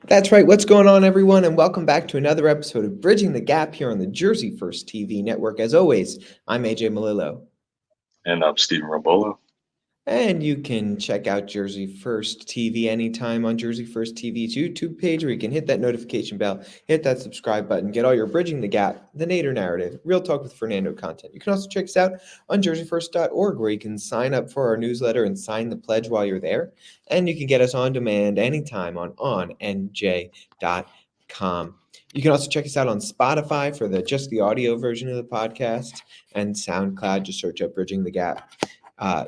That's right. What's going on, everyone? And welcome back to another episode of Bridging the Gap here on the Jersey First TV network. As always, I'm AJ Malillo. And I'm Stephen Rombolo. And you can check out Jersey First TV anytime on Jersey First TV's YouTube page, where you can hit that notification bell, hit that subscribe button, get all your Bridging the Gap, the Nader narrative, Real Talk with Fernando content. You can also check us out on jerseyfirst.org, where you can sign up for our newsletter and sign the pledge while you're there. And you can get us on demand anytime on onnj.com. You can also check us out on Spotify for just the audio version of the podcast, and SoundCloud. Just search up Bridging the Gap.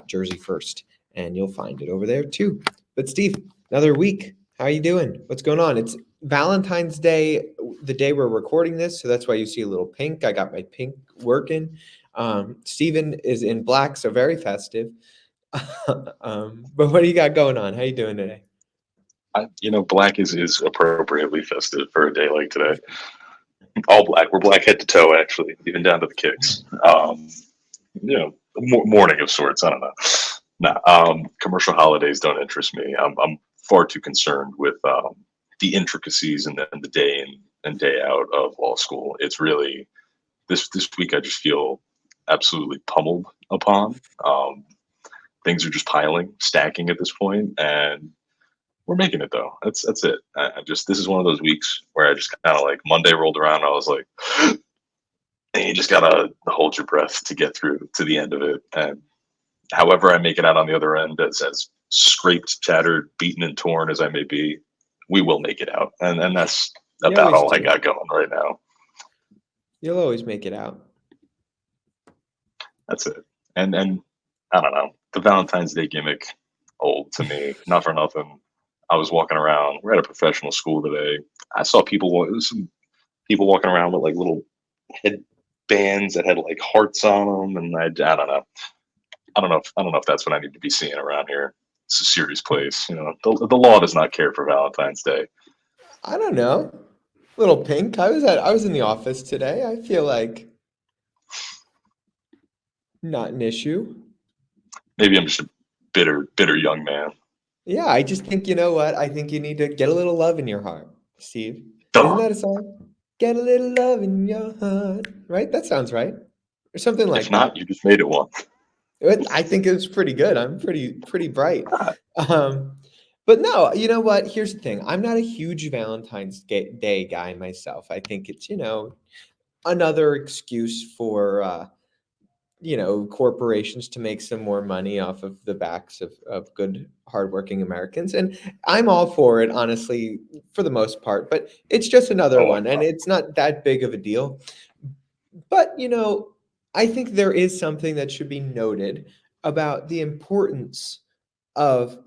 Jersey First, and you'll find it over there too. But Steve, another week. How are you doing? What's going on? It's Valentine's Day, the day we're recording this, so that's why you see a little pink. I got my pink working. Steven is in black, so very festive. But what do you got going on? How you doing today? Black is appropriately festive for a day like today. All black. We're black head to toe, actually, even down to the kicks. Mourning of sorts. I don't know. Commercial holidays don't interest me. I'm far too concerned with the intricacies and the day in and day out of law school. It's really this week I just feel absolutely pummeled upon. Things are just piling, stacking at this point, and we're making it though. That's it. This is one of those weeks where I just kind of like Monday rolled around. And I was like, and you just gotta hold your breath to get through to the end of it. And however I make it out on the other end, as scraped, tattered, beaten, and torn as I may be, we will make it out. And that's about all I got going right now. You'll always make it out. That's it. And I don't know, the Valentine's Day gimmick, old to me. Not for nothing. I was walking around. We're at a professional school today. I saw some people walking around with like little headbands that had like hearts on them, and I don't know. I don't know if that's what I need to be seeing around here. It's a serious place, The law does not care for Valentine's Day. I don't know. Little pink. I was in the office today. I feel like not an issue. Maybe I'm just a bitter young man. Yeah, I just think, you know what? I think you need to get a little love in your heart, Steve. Isn't that a song? Get a little love in your heart. Right? That sounds right. Or something like that. If not, you just made it one. I think it was pretty good. I'm pretty bright. But no, you know what? Here's the thing. I'm not a huge Valentine's Day guy myself. I think it's, another excuse for corporations to make some more money off of the backs of good, hardworking Americans. And I'm all for it, honestly, for the most part. But it's just another one, and it's not that big of a deal. But, I think there is something that should be noted about the importance of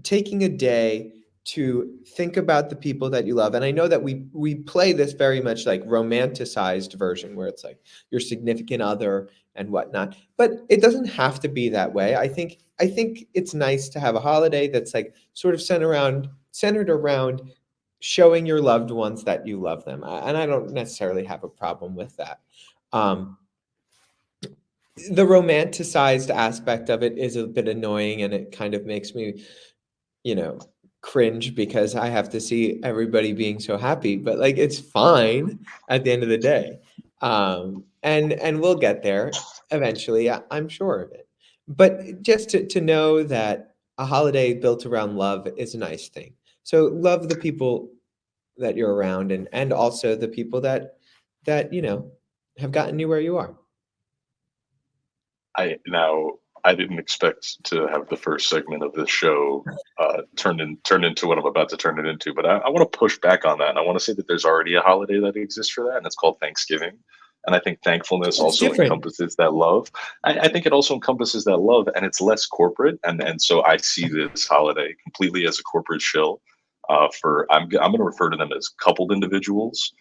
taking a day to think about the people that you love. And I know that we play this very much like romanticized version where it's like your significant other and whatnot, but it doesn't have to be that way. I think it's nice to have a holiday that's like sort of centered around showing your loved ones that you love them. And I don't necessarily have a problem with that. The romanticized aspect of it is a bit annoying, and it kind of makes me, cringe because I have to see everybody being so happy, but like it's fine at the end of the day. And we'll get there eventually, I'm sure of it. But just to know that a holiday built around love is a nice thing. So love the people that you're around, and also the people that have gotten you where you are. I didn't expect to have the first segment of this show turn into what I'm about to turn it into, but I want to push back on that, and I want to say that there's already a holiday that exists for that, and it's called Thanksgiving. And I think thankfulness also encompasses that love. I think it also encompasses that love, and it's less corporate, and so I see this holiday completely as a corporate shill. I'm going to refer to them as coupled individuals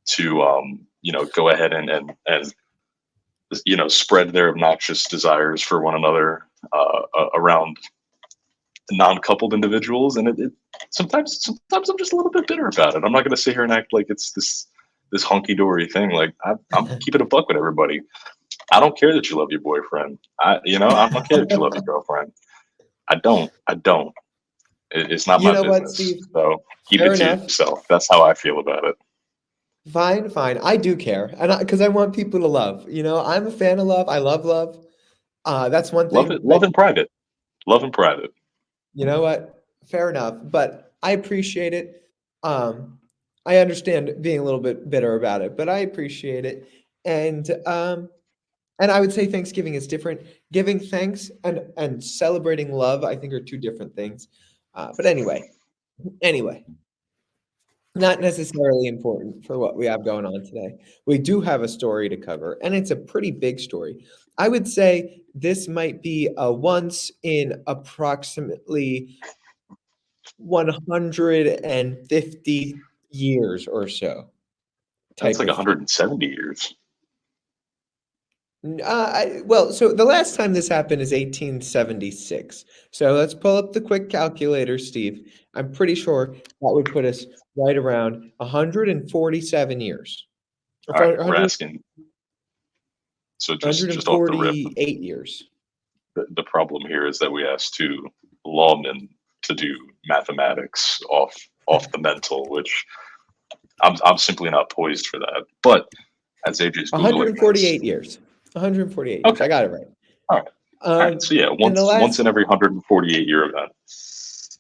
to go ahead and spread their obnoxious desires for one another around non-coupled individuals. And it sometimes I'm just a little bit bitter about it. I'm not going to sit here and act like it's this hunky-dory thing. Like I'm keeping a buck with everybody. I don't care that you love your boyfriend. I don't care that you love your girlfriend. I don't. It's not You my know what, business. Steve? So keep Fair it to enough. yourself. That's how I feel about it. Fine, fine. I do care, and because I want people to love. I'm a fan of love. I love love. That's one Love thing it. that Love in private. Love in private. you know what? Fair enough, but I appreciate it. Um, I understand being a little bit bitter about it, but I appreciate it, and I would say Thanksgiving is different. Giving thanks and celebrating love, I think, are two different things. But anyway, not necessarily important for what we have going on today. We do have a story to cover, and it's a pretty big story. I would say this might be a once in approximately 150 years or so That's type like of thing. 170 years. Well, so the last time this happened is 1876. So let's pull up the quick calculator, Steve. I'm pretty sure that would put us right around 147 years. Or All right, we're 100, asking. So just off the rip, 148 years. the problem here is that we asked two lawmen to do mathematics off the mental, which I'm simply not poised for that. But as AJ's googling this, 148 years. 148 years. okay, I got it right. all right, all right. So yeah, And the once last in every 148-year event.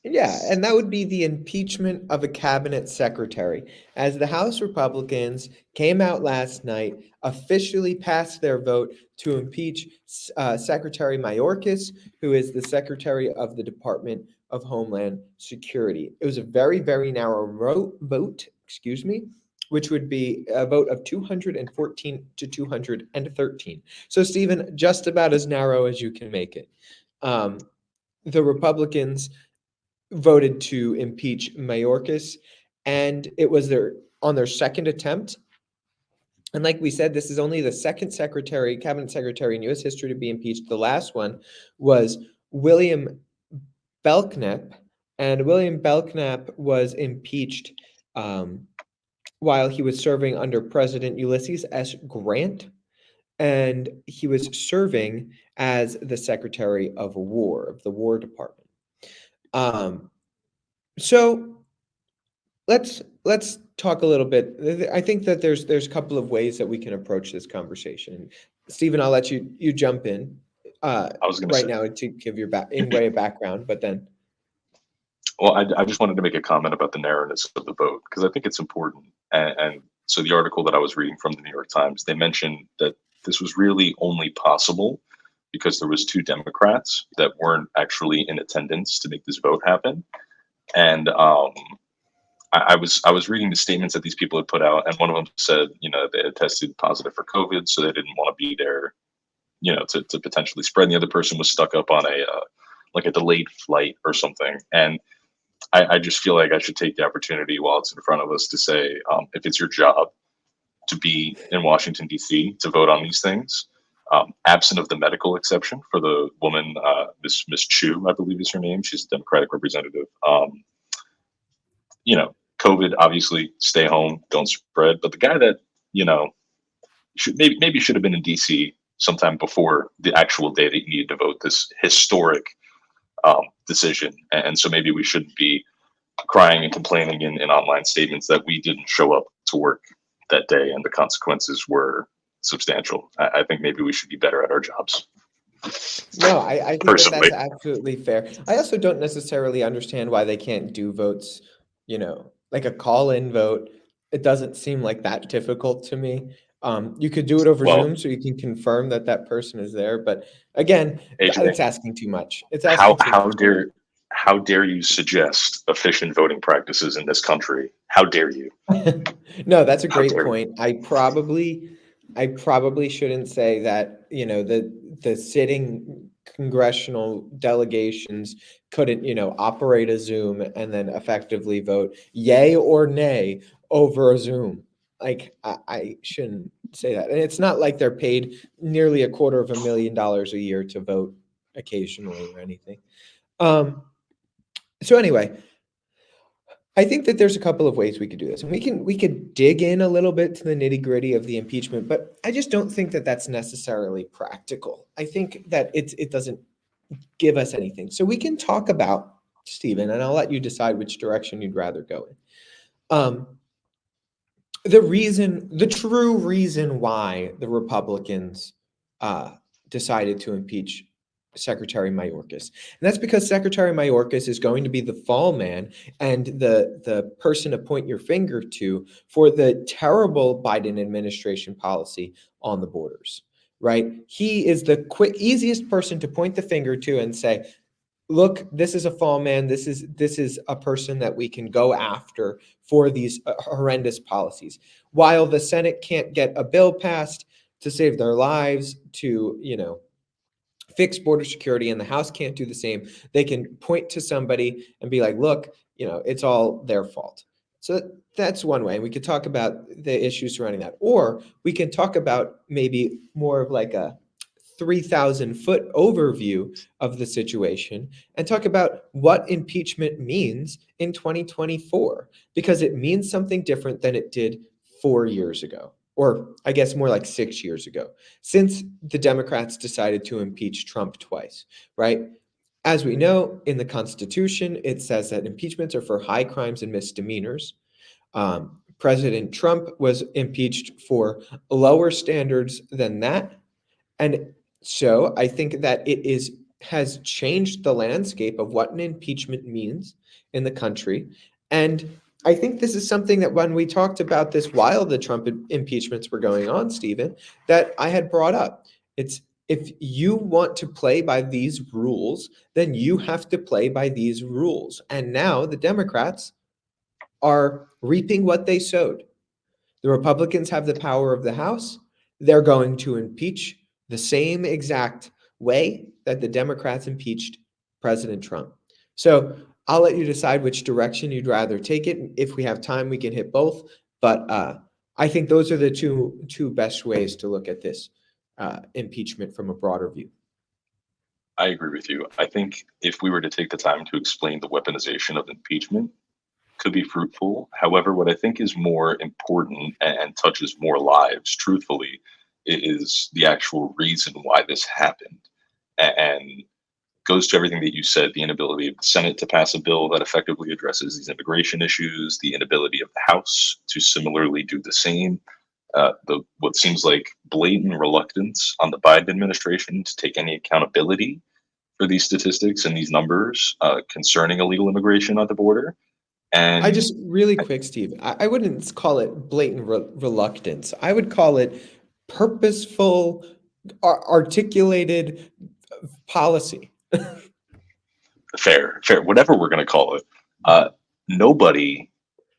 Yeah, and that would be the impeachment of a cabinet secretary. As the House Republicans came out last night, officially passed their vote to impeach Secretary Mayorkas, who is the Secretary of the Department of Homeland Security. It was a very, very narrow vote, excuse me, which would be a vote of 214 to 213. So, Stephen, just about as narrow as you can make it. The Republicans voted to impeach Mayorkas, and it was their second attempt. And like we said, this is only the second cabinet secretary in U.S. history to be impeached. The last one was William Belknap, and William Belknap was impeached while he was serving under President Ulysses S. Grant, and he was serving as the Secretary of War of the War Department. So let's talk a little bit. I think that there's a couple of ways that we can approach this conversation. Stephen, I'll let you jump in I was going to right say, now to give your in way of background, but then well, I just wanted to make a comment about the narrowness of the vote because I think it's important. And so the article that I was reading from the New York Times, they mentioned that this was really only possible because there was two Democrats that weren't actually in attendance to make this vote happen. And I was reading the statements that these people had put out, and one of them said, they had tested positive for COVID, so they didn't want to be there, to potentially spread. And the other person was stuck up on a like a delayed flight or something. And I just feel like I should take the opportunity while it's in front of us to say, if it's your job to be in Washington, D.C., to vote on these things, absent of the medical exception for the woman, Miss Chu, I believe is her name. She's a Democratic representative. COVID, obviously, stay home, don't spread. But the guy that, should have been in DC sometime before the actual day that you needed to vote this historic decision. And so maybe we shouldn't be crying and complaining in online statements that we didn't show up to work that day and the consequences were substantial. I think maybe we should be better at our jobs. no, I think that Personally, that's absolutely fair. I also don't necessarily understand why they can't do votes, like a call-in vote. It doesn't seem like that difficult to me. You could do it over well, Zoom so you can confirm that that person is there. But again, AJ, it's asking too much. It's how asking too how much. dare how dare you suggest efficient voting practices in this country? How dare you? No, that's a How great dare you? point. I probably shouldn't say that, the sitting congressional delegations couldn't, operate a Zoom and then effectively vote yay or nay over a Zoom. Like I shouldn't say that. And it's not like they're paid nearly $250,000 a year to vote occasionally or anything. So anyway, I think that there's a couple of ways we could do this, and we could dig in a little bit to the nitty gritty of the impeachment, but I just don't think that that's necessarily practical. I think that it doesn't give us anything. So we can talk about Stephen, and I'll let you decide which direction you'd rather go in. Um, the true reason why the Republicans decided to impeach Secretary Mayorkas, and that's because Secretary Mayorkas is going to be the fall man and the person to point your finger to for the terrible Biden administration policy on the borders. Right? He is the easiest person to point the finger to and say, look, this is a fall man. This is a person that we can go after for these horrendous policies. While the Senate can't get a bill passed to save their lives, to fix border security, and the House can't do the same, they can point to somebody and be like, look, it's all their fault. So that's one way. We could talk about the issues surrounding that, or we can talk about maybe more of like a 3,000-foot overview of the situation and talk about what impeachment means in 2024, because it means something different than it did 4 years ago, or I guess more like 6 years ago, since the Democrats decided to impeach Trump twice, right? As we know, in the Constitution, it says that impeachments are for high crimes and misdemeanors. President Trump was impeached for lower standards than that. And so I think that has changed the landscape of what an impeachment means in the country. And I think this is something that when we talked about this while the Trump impeachments were going on, Stephen, that I had brought up. It's, if you want to play by these rules, then you have to play by these rules. And now the Democrats are reaping what they sowed. The Republicans have the power of the House. They're going to impeach the same exact way that the Democrats impeached President Trump. So I'll let you decide which direction you'd rather take it. If we have time, we can hit both. But I think those are the two best ways to look at this impeachment from a broader view. I agree with you. I think if we were to take the time to explain the weaponization of impeachment, could be fruitful. However, what I think is more important and touches more lives, truthfully, is the actual reason why this happened, and goes to everything that you said: the inability of the Senate to pass a bill that effectively addresses these immigration issues, the inability of the House to similarly do the same, the what seems like blatant reluctance on the Biden administration to take any accountability for these statistics and these numbers concerning illegal immigration at the border. And I just really quick, Steve, I wouldn't call it blatant reluctance. I would call it purposeful, articulated policy. fair, whatever we're going to call it. Nobody,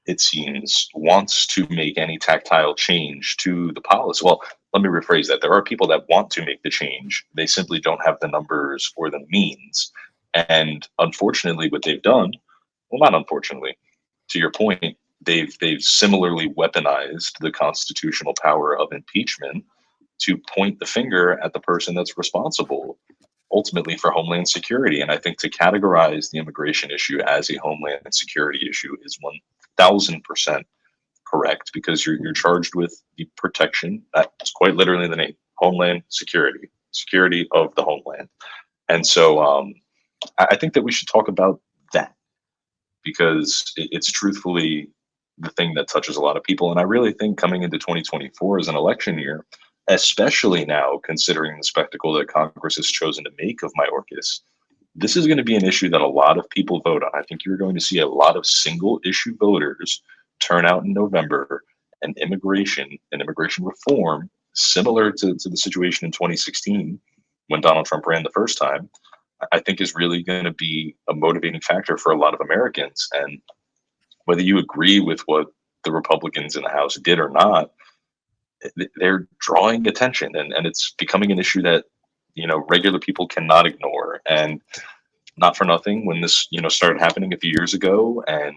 it seems, wants to make any tactile change to the policy. Well, let me rephrase that. There are people that want to make the change. They simply don't have the numbers or the means. And unfortunately, what they've done, well, not unfortunately, to your point, they've similarly weaponized the constitutional power of impeachment to point the finger at the person that's responsible ultimately for Homeland Security. And I think to categorize the immigration issue as a Homeland Security issue is 1,000% correct, because you're charged with the protection. That's quite literally the name: Homeland Security, security of the homeland. And so I think that we should talk about that, because it's truthfully the thing that touches a lot of people. And I really think coming into 2024 as an election year, especially now considering the spectacle that Congress has chosen to make of Mayorkas, this is going to be an issue that a lot of people vote on. I think you're going to see a lot of single issue voters turn out in November, and immigration reform, similar to the situation in 2016 when Donald Trump ran the first time, I think is really going to be a motivating factor for a lot of Americans. And whether you agree with what the Republicans in the House did or not, they're drawing attention, and it's becoming an issue that, regular people cannot ignore. And not for nothing, when this, started happening a few years ago, and,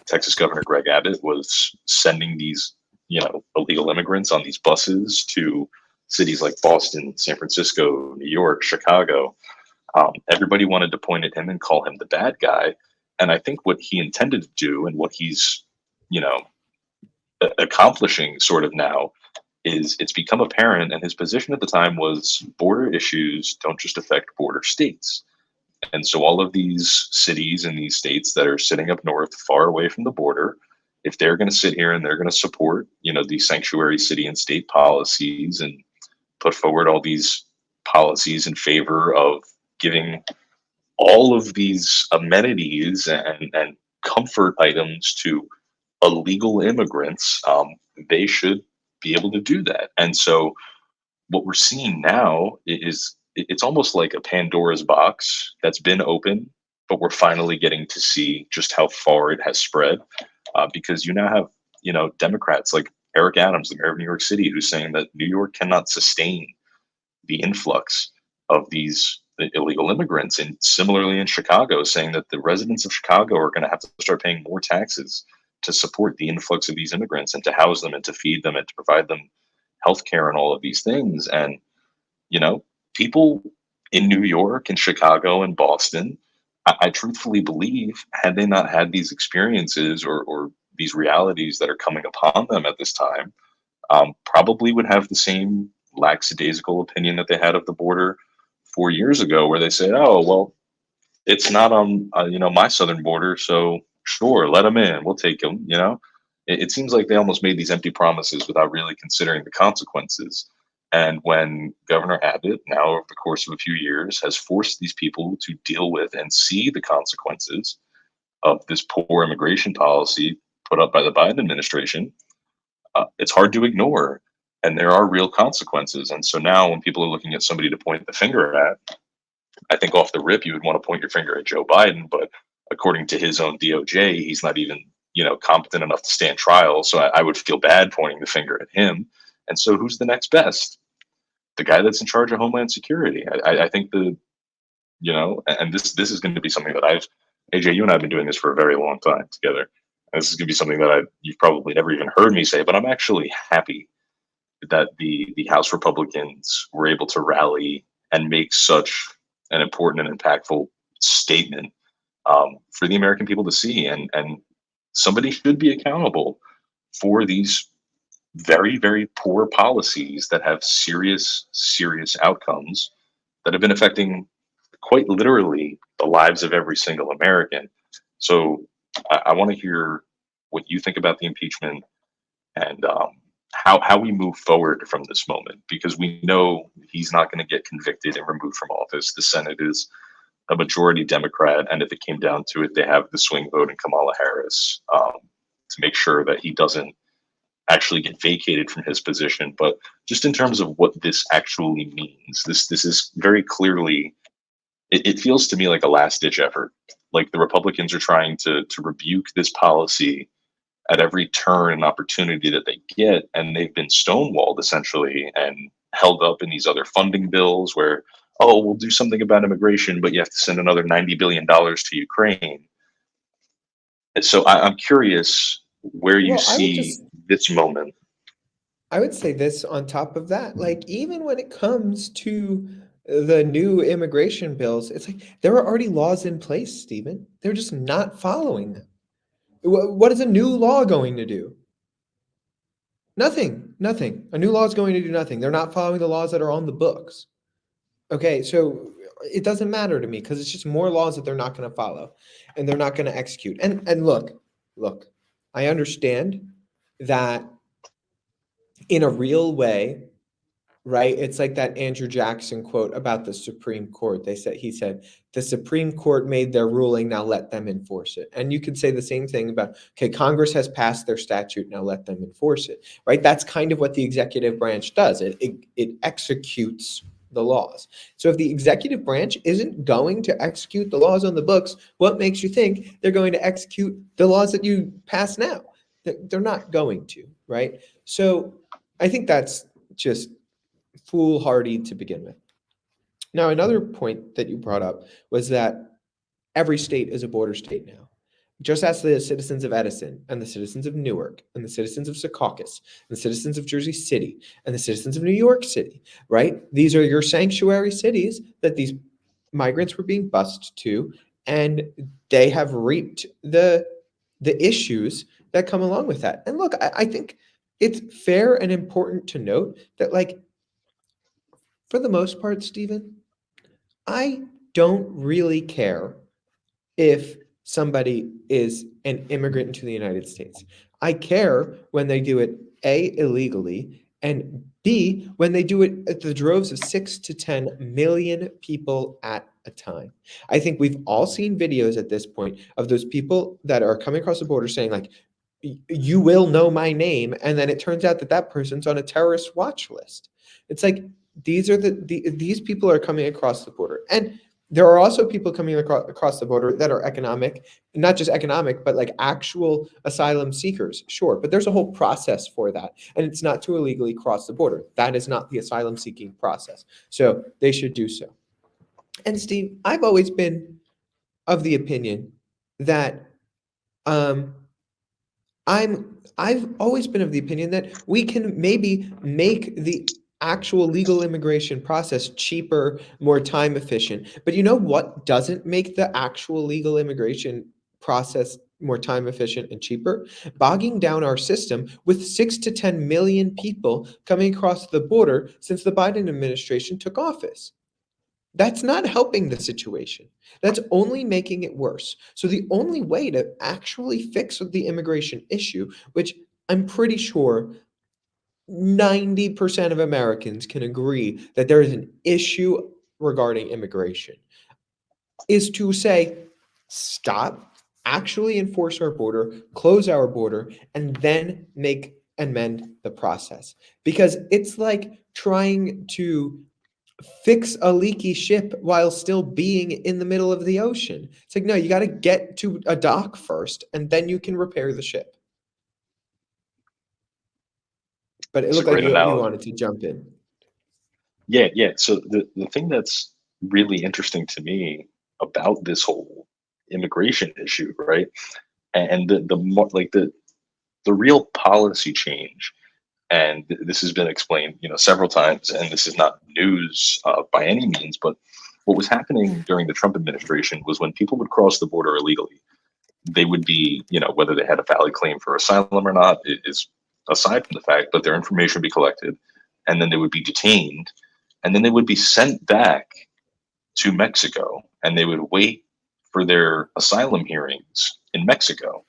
Texas Governor Greg Abbott was sending these, illegal immigrants on these buses to cities like Boston, San Francisco, New York, Chicago, everybody wanted to point at him and call him the bad guy. And I think what he intended to do, and what he's, accomplishing sort of now, is it's become apparent, and his position at the time was border issues don't just affect border states. And so all of these cities and these states that are sitting up north, far away from the border, if they're going to sit here and they're going to support, these sanctuary city and state policies and put forward all these policies in favor of giving all of these amenities and comfort items to illegal immigrants, they should be able to do that. And so what we're seeing now is it's almost like a Pandora's box that's been open, but we're finally getting to see just how far it has spread. Because you now have, Democrats like Eric Adams, the mayor of New York City, who's saying that New York cannot sustain the influx of these illegal immigrants. And similarly in Chicago, saying that the residents of Chicago are going to have to start paying more taxes to support the influx of these immigrants and to house them and to feed them and to provide them healthcare and all of these things. And, people in New York and Chicago and Boston, I truthfully believe, had they not had these experiences or these realities that are coming upon them at this time, probably would have the same lackadaisical opinion that they had of the border 4 years ago, where they said, "Oh, well, it's not on my southern border, so sure, let them in. We'll take them." It seems like they almost made these empty promises without really considering the consequences. And when Governor Abbott, now over the course of a few years, has forced these people to deal with and see the consequences of this poor immigration policy put up by the Biden administration, it's hard to ignore. And there are real consequences. And so now when people are looking at somebody to point the finger at, I think off the rip, you would want to point your finger at Joe Biden. But according to his own DOJ, he's not even, competent enough to stand trial. So I would feel bad pointing the finger at him. And so who's the next best? The guy that's in charge of Homeland Security. I think and this is going to be something that AJ, you and I have been doing this for a very long time together. And this is going to be something that you've probably never even heard me say, but I'm actually happy that the House Republicans were able to rally and make such an important and impactful statement for the American people to see. And somebody should be accountable for these very, very poor policies that have serious, serious outcomes that have been affecting quite literally the lives of every single American. So I want to hear what you think about the impeachment and how we move forward from this moment, because we know he's not going to get convicted and removed from office. The Senate is a majority Democrat, and if it came down to it, they have the swing vote in Kamala Harris to make sure that he doesn't actually get vacated from his position. But just in terms of what this actually means, this is very clearly, it feels to me like a last ditch effort. Like the Republicans are trying to rebuke this policy at every turn and opportunity that they get, and they've been stonewalled essentially and held up in these other funding bills where, oh, we'll do something about immigration, but you have to send another $90 billion to Ukraine. And so I'm curious where you see this moment. I would say this on top of that, like even when it comes to the new immigration bills, it's like there are already laws in place, Stephen. They're just not following them. What is a new law going to do? Nothing, nothing. A new law is going to do nothing. They're not following the laws that are on the books. Okay, so it doesn't matter to me because it's just more laws that they're not going to follow and they're not going to execute. And look, I understand that in a real way, right? It's like that Andrew Jackson quote about the Supreme Court. He said, the Supreme Court made their ruling, now let them enforce it. And you could say the same thing about, okay, Congress has passed their statute, now let them enforce it, right? That's kind of what the executive branch does. It executes the laws. So if the executive branch isn't going to execute the laws on the books, what makes you think they're going to execute the laws that you pass now? They're not going to, right? So I think that's just foolhardy to begin with. Now, another point that you brought up was that every state is a border state now. Just ask the citizens of Edison and the citizens of Newark and the citizens of Secaucus and the citizens of Jersey City and the citizens of New York City, right? These are your sanctuary cities that these migrants were being bused to, and they have reaped the issues that come along with that. And look, I think it's fair and important to note that, like, for the most part, Stephen, I don't really care if somebody is an immigrant into the United States. I care when they do it A, illegally, and B, when they do it at the droves of 6 to 10 million people at a time. I think we've all seen videos at this point of those people that are coming across the border saying like, you will know my name, and then it turns out that that person's on a terrorist watch list. It's like these are these people are coming across the border, and there are also people coming across the border that are economic, not just economic, but like actual asylum seekers. Sure, but there's a whole process for that, and it's not to illegally cross the border. That is not the asylum seeking process. So they should do so. And Steve, I've always been of the opinion that um, I've always been of the opinion that we can maybe make the actual legal immigration process cheaper, more time efficient. But you know what doesn't make the actual legal immigration process more time efficient and cheaper? Bogging down our system with 6 to 10 million people coming across the border since the Biden administration took office. That's not helping the situation. That's only making it worse. So the only way to actually fix the immigration issue, which I'm pretty sure 90% of Americans can agree that there is an issue regarding immigration, is to say, stop, actually enforce our border, close our border, and then make and mend the process. Because it's like trying to fix a leaky ship while still being in the middle of the ocean. It's like, no, you got to get to a dock first, and then you can repair the ship. But it It's a looked like great you analogy. wanted to jump in. Yeah. So the thing that's really interesting to me about this whole immigration issue, right? And like the real policy change, and this has been explained, several times, and this is not news by any means, but what was happening during the Trump administration was when people would cross the border illegally, they would be, whether they had a valid claim for asylum or not is aside from the fact, but their information would be collected, and then they would be detained, and then they would be sent back to Mexico, and they would wait for their asylum hearings in Mexico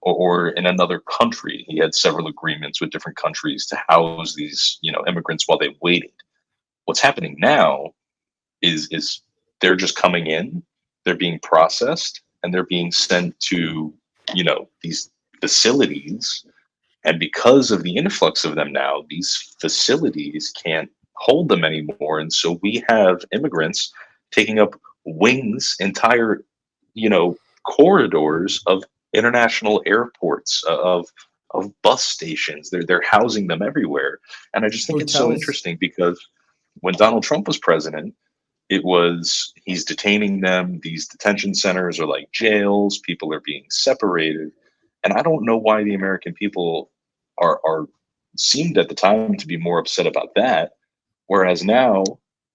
or in another country. He had several agreements with different countries to house these, immigrants while they waited. What's happening now is they're just coming in, they're being processed, and they're being sent to, these facilities. And because of the influx of them now, these facilities can't hold them anymore. And so we have immigrants taking up wings, entire, corridors of international airports, of bus stations. They're housing them everywhere. And I just think it's so Hotels. interesting because when Donald Trump was president, it was he's detaining them. These detention centers are like jails. People are being separated. And I don't know why the American people are seemed at the time to be more upset about that. Whereas now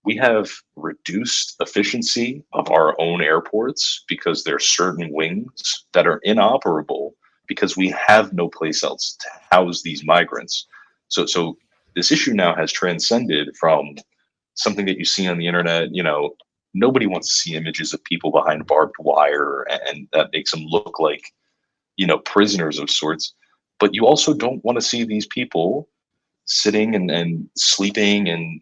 we have reduced efficiency of our own airports because there are certain wings that are inoperable because we have no place else to house these migrants. So this issue now has transcended from something that you see on the internet. Nobody wants to see images of people behind barbed wire, and that makes them look like, prisoners of sorts. But you also don't want to see these people sitting and sleeping. And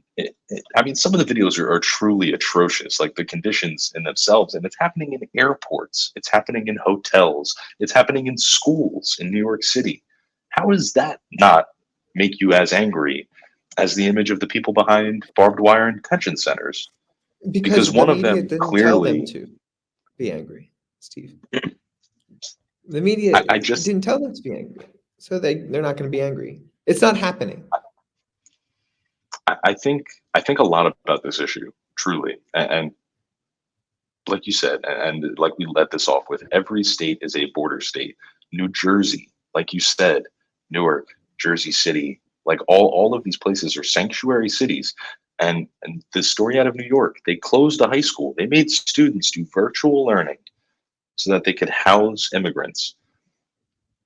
I mean, some of the videos are truly atrocious, like the conditions in themselves. And it's happening in airports, it's happening in hotels, it's happening in schools in New York City. How does that not make you as angry as the image of the people behind barbed wire and detention centers? Because Because the one of media them didn't tell them clearly, to be angry, Steve. The media I just, didn't tell them to be angry. So they're not going to be angry. It's not happening. I think a lot about this issue, truly. And like you said, and like we let this off with, every state is a border state. New Jersey, like you said, Newark, Jersey City, like all of these places are sanctuary cities. And the story out of New York, they closed a high school. They made students do virtual learning so that they could house immigrants.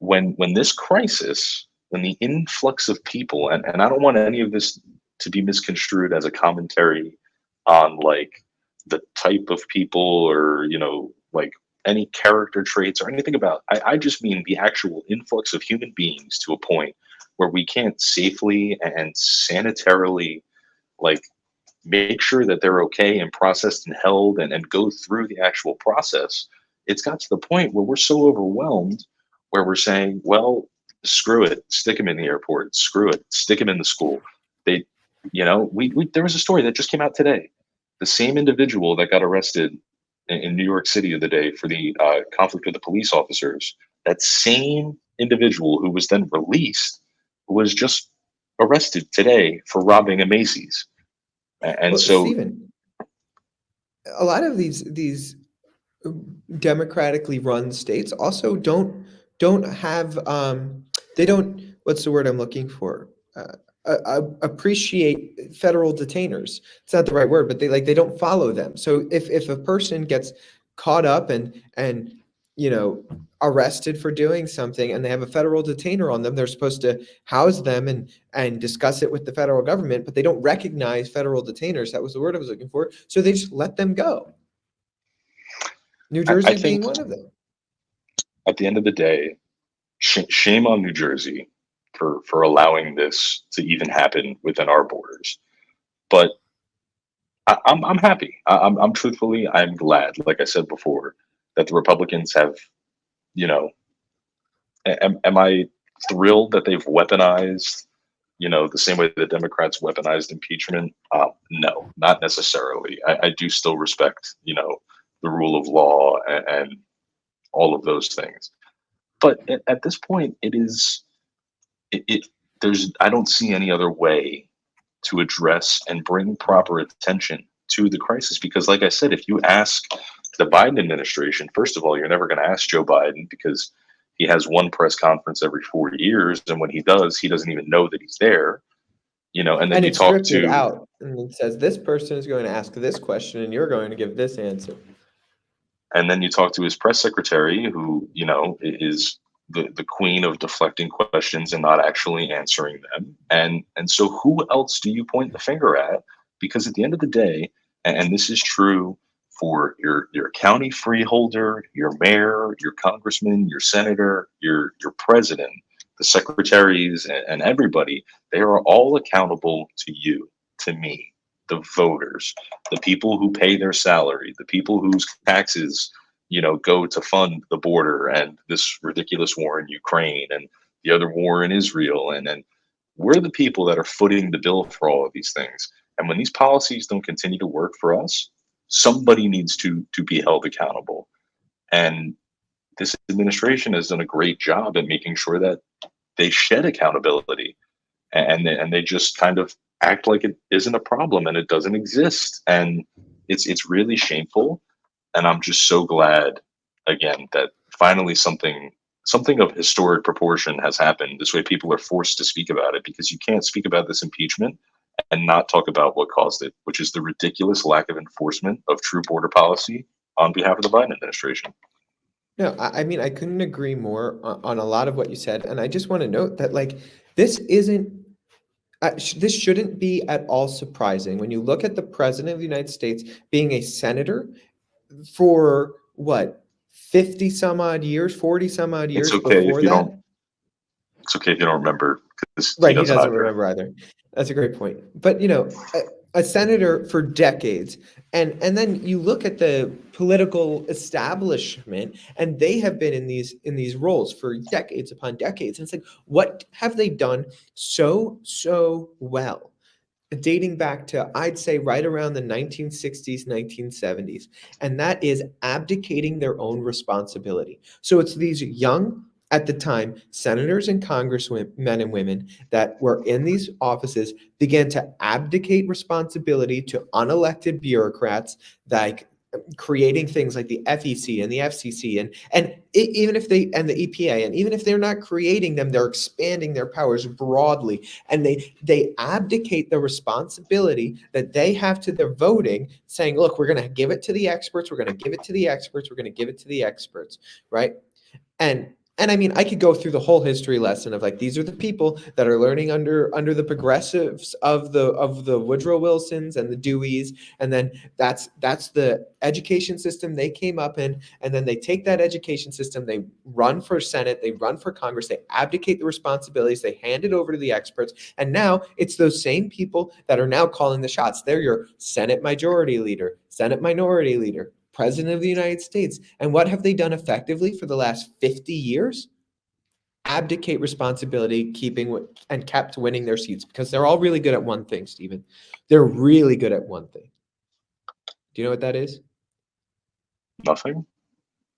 When this crisis, when the influx of people, and I don't want any of this to be misconstrued as a commentary on, like, the type of people, or like any character traits or anything about. I just mean the actual influx of human beings to a point where we can't safely and sanitarily, like, make sure that they're okay and processed and held, and go through the actual process. It's got to the point where we're so overwhelmed, where we're saying, well, screw it, stick them in the airport, screw it, stick them in the school. They, we there was a story that just came out today. The same individual that got arrested in New York City the other day for the conflict with the police officers, that same individual who was then released was just arrested today for robbing a Macy's. And Well, so, Stephen, a lot of these democratically run states also don't have they don't, what's the word I'm looking for, appreciate federal detainers. It's not the right word, but they don't follow them. So if a person gets caught up and you know arrested for doing something and they have a federal detainer on them, they're supposed to house them and discuss it with the federal government, but they don't recognize federal detainers. That was the word I was looking for. So they just let them go. New I Jersey being think one of them. at the end of the day, shame on New Jersey for allowing this to even happen within our borders. But I'm happy. I'm truthfully, I'm glad, like I said before, that the Republicans have, you know, am I thrilled that they've weaponized, the same way the Democrats weaponized impeachment? No, not necessarily. I do still respect, the rule of law and all of those things. But at this point, it there's I don't see any other way to address and bring proper attention to the crisis, because, like I said, if you ask the Biden administration, first of all, you're never going to ask Joe Biden, because he has one press conference every 4 years, and when he does, he doesn't even know that he's there. And then And you it's talk scripted to out and it says this person is going to ask this question and you're going to give this answer. his press secretary, who is the queen of deflecting questions and not actually answering them. And so who else do you point the finger at? Because at the end of the day, and this is true for your county freeholder, your mayor, your congressman, your senator, your president, the secretaries, and everybody, they are all accountable to you, to me, the voters, the people who pay their salary, the people whose taxes go to fund the border and this ridiculous war in Ukraine and the other war in Israel. And we're the people that are footing the bill for all of these things. And when these policies don't continue to work for us, somebody needs to be held accountable. And this administration has done a great job at making sure that they shed accountability, and they just kind of act like it isn't a problem and it doesn't exist. And it's really shameful. And I'm just so glad, again, that finally something of historic proportion has happened. This way people are forced to speak about it, because you can't speak about this impeachment and not talk about what caused it, which is the ridiculous lack of enforcement of true border policy on behalf of the Biden administration. No, I mean, I couldn't agree more on a lot of what you said. And I just want to note that, like, this isn't, this shouldn't be at all surprising when you look at the president of the United States being a senator for what, 50 some odd years, 40 some odd It's years okay if before you that. don't. It's okay if you don't remember, because he Right, he doesn't doesn't either. remember either. That's a great point. But a senator for decades, and then you look at the political establishment, and they have been in these roles for decades upon decades. And it's like, what have they done so well? Dating back to, I'd say, right around the 1960s, 1970s, and that is abdicating their own responsibility. So it's these young, at the time, senators and congressmen and women that were in these offices began to abdicate responsibility to unelected bureaucrats, like creating things like the FEC and the FCC, and even if they, and the EPA, and even if they're not creating them, they're expanding their powers broadly, and they abdicate the responsibility that they have to their voting, saying, look, we're going to give it to the experts, we're going to give it to the experts, we're going to give it to the experts, right? And And I mean, I could go through the whole history lesson of like these are the people that are learning under the progressives of the Woodrow Wilsons and the Deweys, and then that's the education system they came up in, and then they take that education system, they run for Senate, they run for Congress, they abdicate the responsibilities, they hand it over to the experts, and now it's those same people that are now calling the shots. They're your Senate Majority Leader, Senate Minority Leader, President of the United States. And what have they done effectively for the last 50 years? Abdicate responsibility, and kept winning their seats because they're all really good at one thing, Stephen. They're really good at one thing. Do you know what that is? Nothing.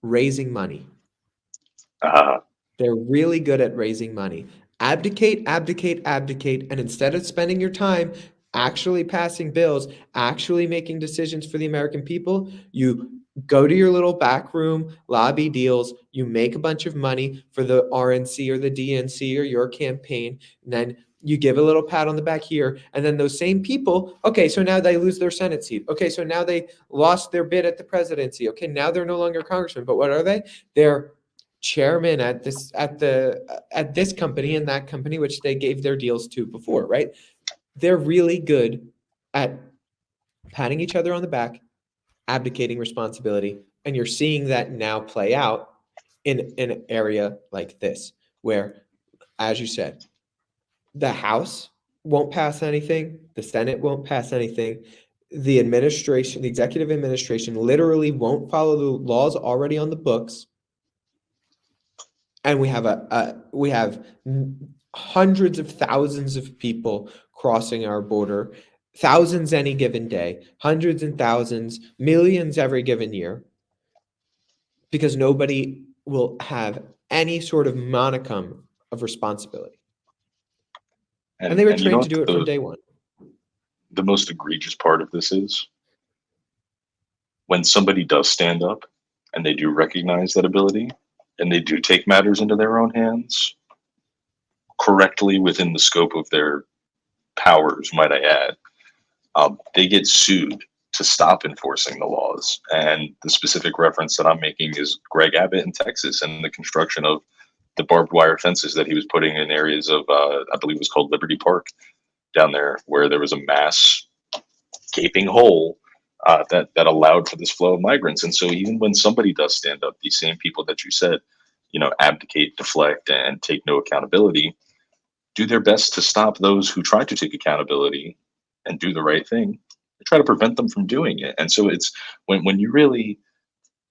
Raising money. Uh, They're really good at raising money. Abdicate, abdicate, abdicate. And instead of spending your time actually passing bills, actually making decisions for the American people, you go to your little back room, lobby deals, you make a bunch of money for the RNC or the DNC or your campaign, and then you give a little pat on the back here, and then those same people, okay, so now they lose their Senate seat. Okay, so now they lost their bid at the presidency. Okay, now they're no longer congressmen, but what are they? They're chairman at this company and that company, which they gave their deals to before, right? They're really good at patting each other on the back, abdicating responsibility, and you're seeing that now play out in an area like this, where, as you said, the House won't pass anything, the Senate won't pass anything, the administration, the executive administration literally won't follow the laws already on the books, and we have hundreds of thousands of people crossing our border, thousands any given day, hundreds and thousands, millions every given year, because nobody will have any sort of monicum of responsibility. And they were and you know trained to what do it from day one. the most egregious part of this is? When somebody does stand up and they do recognize that ability and they do take matters into their own hands correctly within the scope of their powers, might I add, they get sued to stop enforcing the laws. And the specific reference that I'm making is Greg Abbott in Texas and the construction of the barbed wire fences that he was putting in areas of, I believe it was called Liberty Park down there, where there was a mass gaping hole that allowed for this flow of migrants. And so even when somebody does stand up, these same people that you said, abdicate, deflect, and take no accountability, do their best to stop those who try to take accountability and do the right thing. They try to prevent them from doing it. And so it's when you really,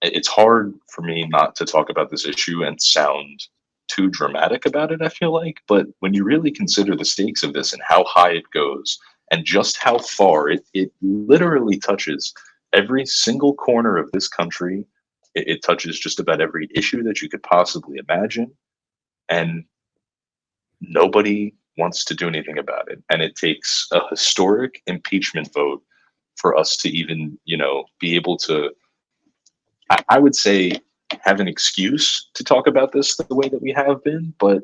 it's hard for me not to talk about this issue and sound too dramatic about it, I feel like. But when you really consider the stakes of this and how high it goes and just how far it literally touches every single corner of this country, it touches just about every issue that you could possibly imagine. And nobody wants to do anything about it. And it takes a historic impeachment vote for us to even, be able to, I would say, have an excuse to talk about this the way that we have been. But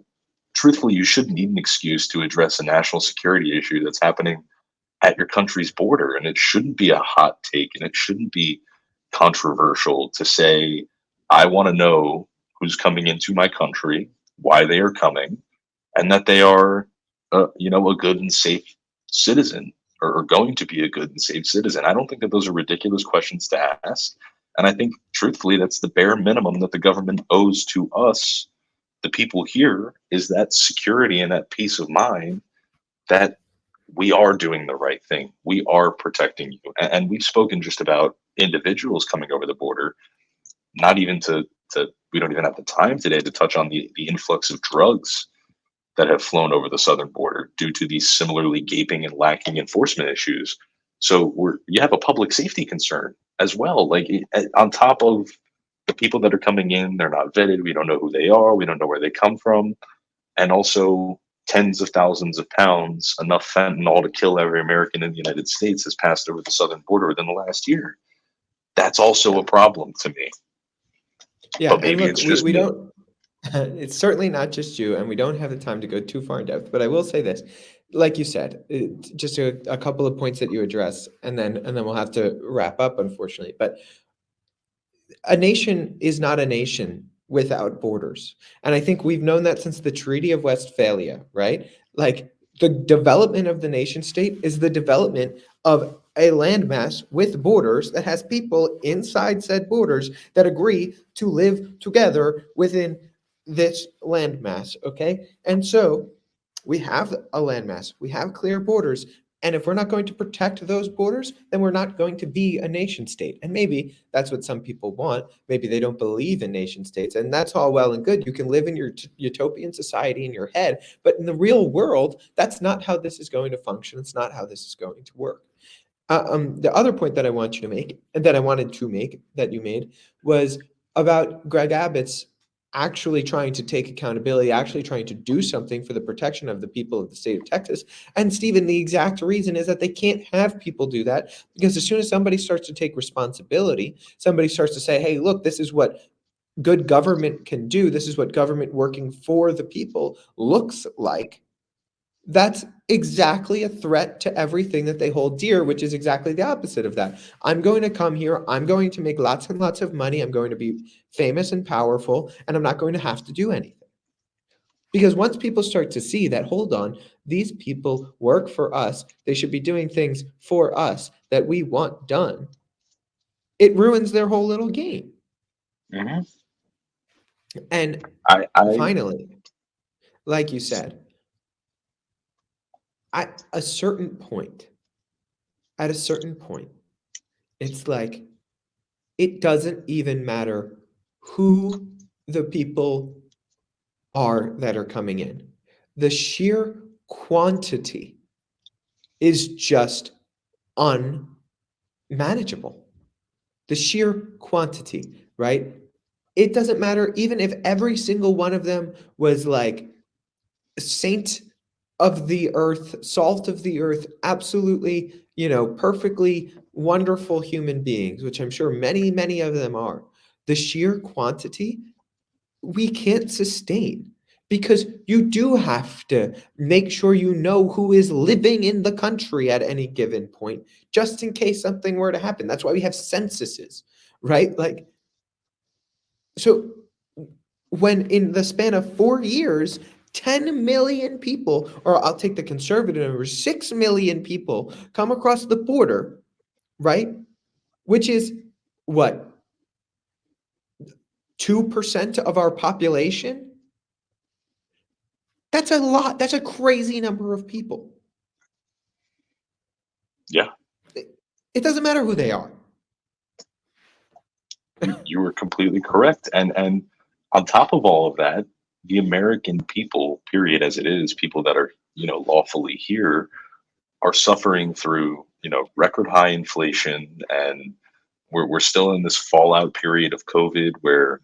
truthfully, you shouldn't need an excuse to address a national security issue that's happening at your country's border. And it shouldn't be a hot take, and it shouldn't be controversial to say, I want to know who's coming into my country, why they are coming, and that they are, a good and safe citizen, or going to be a good and safe citizen. I don't think that those are ridiculous questions to ask. And I think, truthfully, that's the bare minimum that the government owes to us, the people here, is that security and that peace of mind that we are doing the right thing. We are protecting you. And we've spoken just about individuals coming over the border, not even we don't even have the time today to touch on the influx of drugs that have flown over the southern border due to these similarly gaping and lacking enforcement issues. So you have a public safety concern as well. Like, on top of the people that are coming in, they're not vetted. We don't know who they are. We don't know where they come from. And also, tens of thousands of pounds, enough fentanyl to kill every American in the United States, has passed over the southern border within the last year. That's also a problem to me. Yeah, But maybe and look, it's just we me. don't. It's certainly not just you, and we don't have the time to go too far in depth. But I will say this, like you said, just a couple of points that you address, and then we'll have to wrap up, unfortunately. But a nation is not a nation without borders. And I think we've known that since the Treaty of Westphalia, right? Like the development of the nation state is the development of a landmass with borders that has people inside said borders that agree to live together within this landmass, okay? And so we have a landmass, we have clear borders, and if we're not going to protect those borders, then we're not going to be a nation state. And maybe that's what some people want. Maybe they don't believe in nation states, and that's all well and good. You can live in your utopian society in your head, but in the real world, that's not how this is going to function. It's not how this is going to work. The other point that I want you to make, that I wanted to make, that you made, was about Greg Abbott's actually trying to take accountability, actually trying to do something for the protection of the people of the state of Texas. And Stephen, the exact reason is that they can't have people do that, because as soon as somebody starts to take responsibility, somebody starts to say, hey, look, this is what good government can do. This is what government working for the people looks like. That's exactly a threat to everything that they hold dear, which is exactly the opposite of that. I'm going to come here, I'm going to make lots and lots of money, I'm going to be famous and powerful, and I'm not going to have to do anything. Because once people start to see that, hold on, these people work for us, they should be doing things for us that we want done, it ruins their whole little game. Mhm. And I finally, like you said, at a certain point, it's like, it doesn't even matter who the people are that are coming in. The sheer quantity is just unmanageable. The sheer quantity, right? It doesn't matter even if every single one of them was like saint of the earth, salt of the earth, absolutely, perfectly wonderful human beings, which I'm sure many, many of them are. The sheer quantity we can't sustain, because you do have to make sure you know who is living in the country at any given point, just in case something were to happen. That's why we have censuses, right? Like, so when in the span of 4 years, 10 million people, or I'll take the conservative number, 6 million people come across the border, right? Which is what? 2% of our population? That's a lot. That's a crazy number of people. Yeah. It doesn't matter who they are. You were completely correct. And on top of all of that, the American people, period, as it is, people that are, lawfully here, are suffering through, record high inflation, and we're still in this fallout period of COVID where,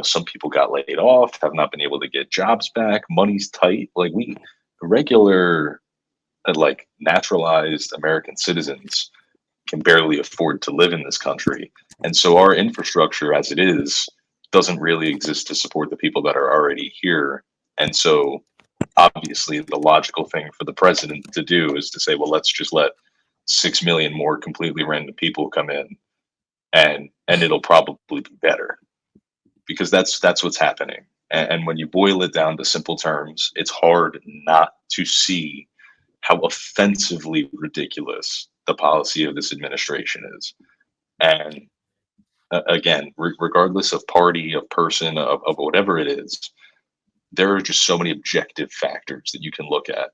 some people got laid off, have not been able to get jobs back, money's tight. Like regular, like naturalized American citizens can barely afford to live in this country. And so our infrastructure as it is doesn't really exist to support the people that are already here. And so obviously the logical thing for the president to do is to say, well, let's just let 6 million more completely random people come in, and it'll probably be better, because that's what's happening. And when you boil it down to simple terms, it's hard not to see how offensively ridiculous the policy of this administration is. And again, regardless of party, of person, of whatever it is, there are just so many objective factors that you can look at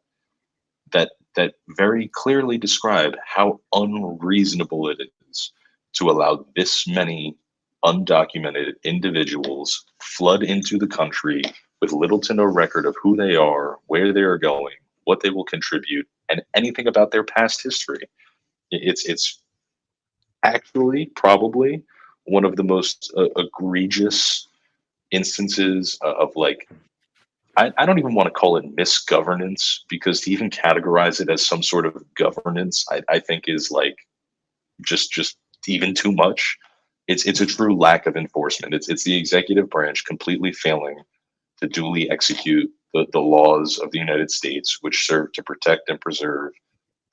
that very clearly describe how unreasonable it is to allow this many undocumented individuals flood into the country with little to no record of who they are, where they are going, what they will contribute, and anything about their past history. It's actually probably one of the most egregious instances of like, I don't even want to call it misgovernance, because to even categorize it as some sort of governance, I think is like just even too much. It's a true lack of enforcement. It's the executive branch completely failing to duly execute the laws of the United States, which serve to protect and preserve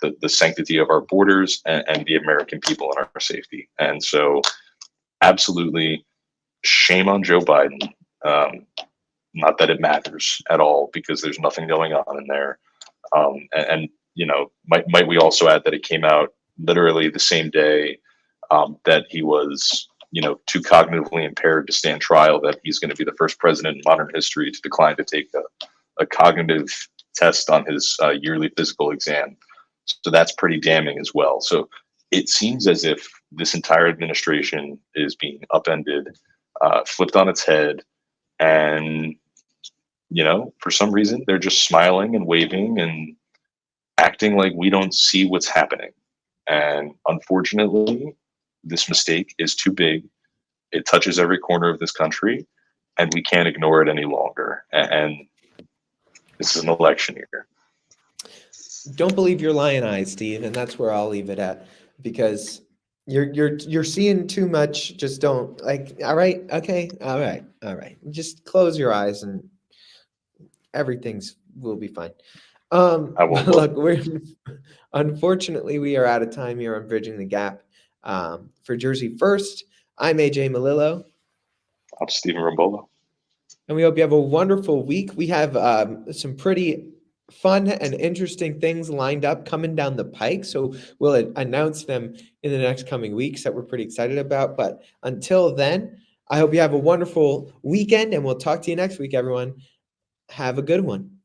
the sanctity of our borders and the American people and our safety. And so absolutely shame on Joe Biden. Not that it matters at all because there's nothing going on in there. And you know, might we also add that it came out literally the same day that he was, you know, too cognitively impaired to stand trial, that he's going to be the first president in modern history to decline to take a cognitive test on his yearly physical exam. So that's pretty damning as well. So it seems as if this entire administration is being upended, flipped on its head, and you know, for some reason they're just smiling and waving and acting like we don't see what's happening. And unfortunately, this mistake is too big. It touches every corner of this country, and we can't ignore it any longer. And this is an election year. Don't believe your lion eyes, Steve, and that's where I'll leave it at, because you're seeing too much. Just don't, like, all right, okay, all right. Just close your eyes and everything's will be fine. I won't Look, unfortunately we are out of time here on Bridging the Gap. For Jersey First, I'm AJ Malillo. I'm Stephen Rambola. And we hope you have a wonderful week. We have some pretty fun and interesting things lined up coming down the pike. So we'll announce them in the next coming weeks that we're pretty excited about. But until then, I hope you have a wonderful weekend, and we'll talk to you next week, everyone. Have a good one.